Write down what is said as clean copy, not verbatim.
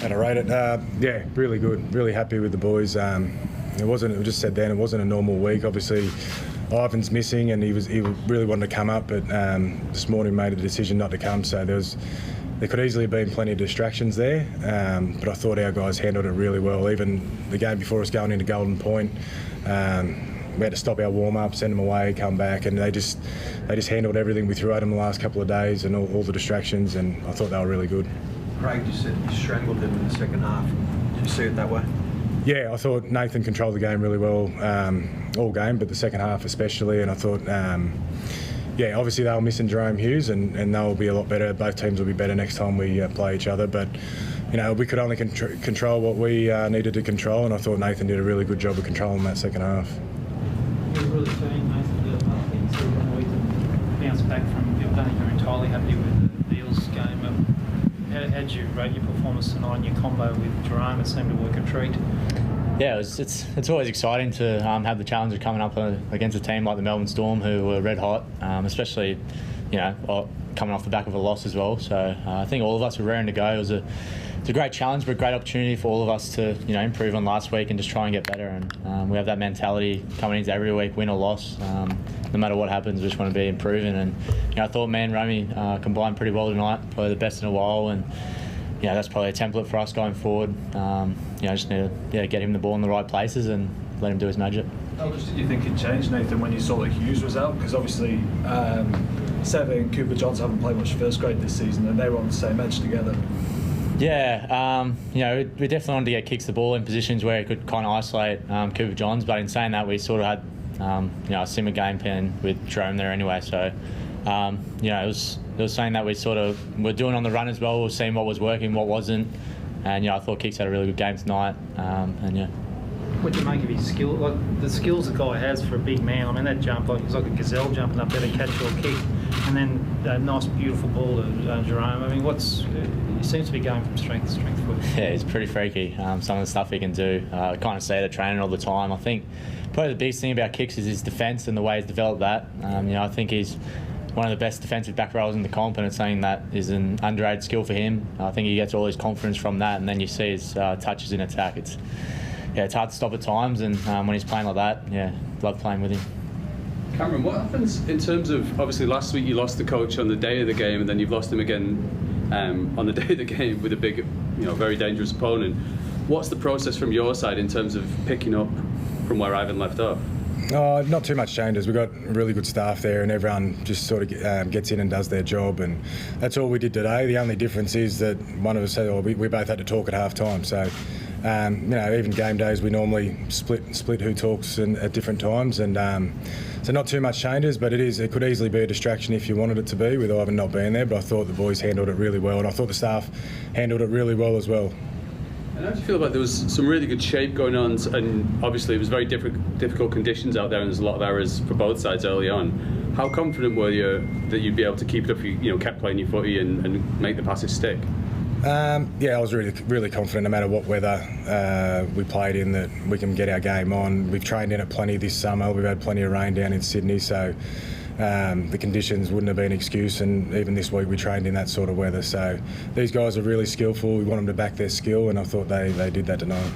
And I rate it. Yeah, really good. Really happy with the boys. It wasn't. We just said then it wasn't a normal week. Obviously, Ivan's missing, and he really wanted to come up, but this morning made a decision not to come. So there could easily have been plenty of distractions there. But I thought our guys handled it really well. Even the game before us going into Golden Point, we had to stop our warm up, send them away, come back, and they just handled everything we threw at them the last couple of days and all the distractions. And I thought they were really good. Craig, you said you strangled them in the second half. Did you see it that way? Yeah, I thought Nathan controlled the game really well all game, but the second half especially. And I thought, yeah, obviously they were missing Jerome Hughes, and they'll be a lot better. Both teams will be better next time we play each other. But you know, we could only control what we needed to control, and I thought Nathan did a really good job of controlling that second half. You're really saying, Nathan, that I think sort of annoyed to bounce back from. I don't think you're entirely happy with the Eels game. How did you rate your performance tonight and your combo with Jerome? It seemed to work a treat. Yeah, it's always exciting to have the challenge of coming up against a team like the Melbourne Storm, who were red hot, especially, you know, coming off the back of a loss as well. So I think all of us were raring to go. It's a great challenge, but a great opportunity for all of us to, you know, improve on last week and just try and get better. And we have that mentality coming into every week, win or loss. No matter what happens, we just want to be improving. And you know, I thought me and Romy combined pretty well tonight, probably the best in a while. And yeah, that's probably a template for us going forward. You know, just need to get him the ball in the right places and let him do his magic. How much did you think it changed, Nathan, when you saw that Hughes was out? Because obviously Seve and Cooper Johns haven't played much first grade this season, and they were on the same edge together. Yeah, you know, we definitely wanted to get kicks the ball in positions where he could kind of isolate Cooper Johns, but in saying that, we sort of had you know, a similar game plan with Jerome there anyway. So you know, it was saying that we sort of were doing on the run as well. We were seeing what was working, what wasn't, and you know, I thought Kicks had a really good game tonight. And yeah. What do you make of his skill? Like the skills the guy has for a big man. I mean, that jump, like he's like a gazelle jumping up there to catch your kick, and then a nice, beautiful ball to Jerome. I mean, he seems to be going from strength to strength. Yeah, he's pretty freaky. Some of the stuff he can do. I kind of see it at training all the time. I think probably the biggest thing about Kicks is his defence and the way he's developed that. You know, I think he's one of the best defensive back rowers in the comp, and it's something that is an underrated skill for him. I think he gets all his confidence from that, and then you see his touches in attack. It's hard to stop at times, and when he's playing like that, yeah, love playing with him. Cameron, what happens in terms of, obviously last week you lost the coach on the day of the game, and then you've lost him again on the day of the game with a big, you know, very dangerous opponent. What's the process from your side in terms of picking up from where Ivan left off? Oh, not too much changes. We've got really good staff there, and everyone just sort of gets in and does their job, and that's all we did today. The only difference is that one of us said, we both had to talk at half time. So, you know, even game days we normally split who talks at different times, and so not too much changes, but it could easily be a distraction if you wanted it to be, with Ivan not being there. But I thought the boys handled it really well, and I thought the staff handled it really well as well. And how do you feel about there was some really good shape going on, and obviously it was very difficult conditions out there, and there's a lot of errors for both sides early on. How confident were you that you'd be able to keep it up if you kept playing your footy and make the passes stick? Yeah, I was really confident no matter what weather we played in, that we can get our game on. We've trained in it plenty this summer. We've had plenty of rain down in Sydney, so the conditions wouldn't have been an excuse, and even this week we trained in that sort of weather. So these guys are really skillful. We want them to back their skill, and I thought they did that tonight.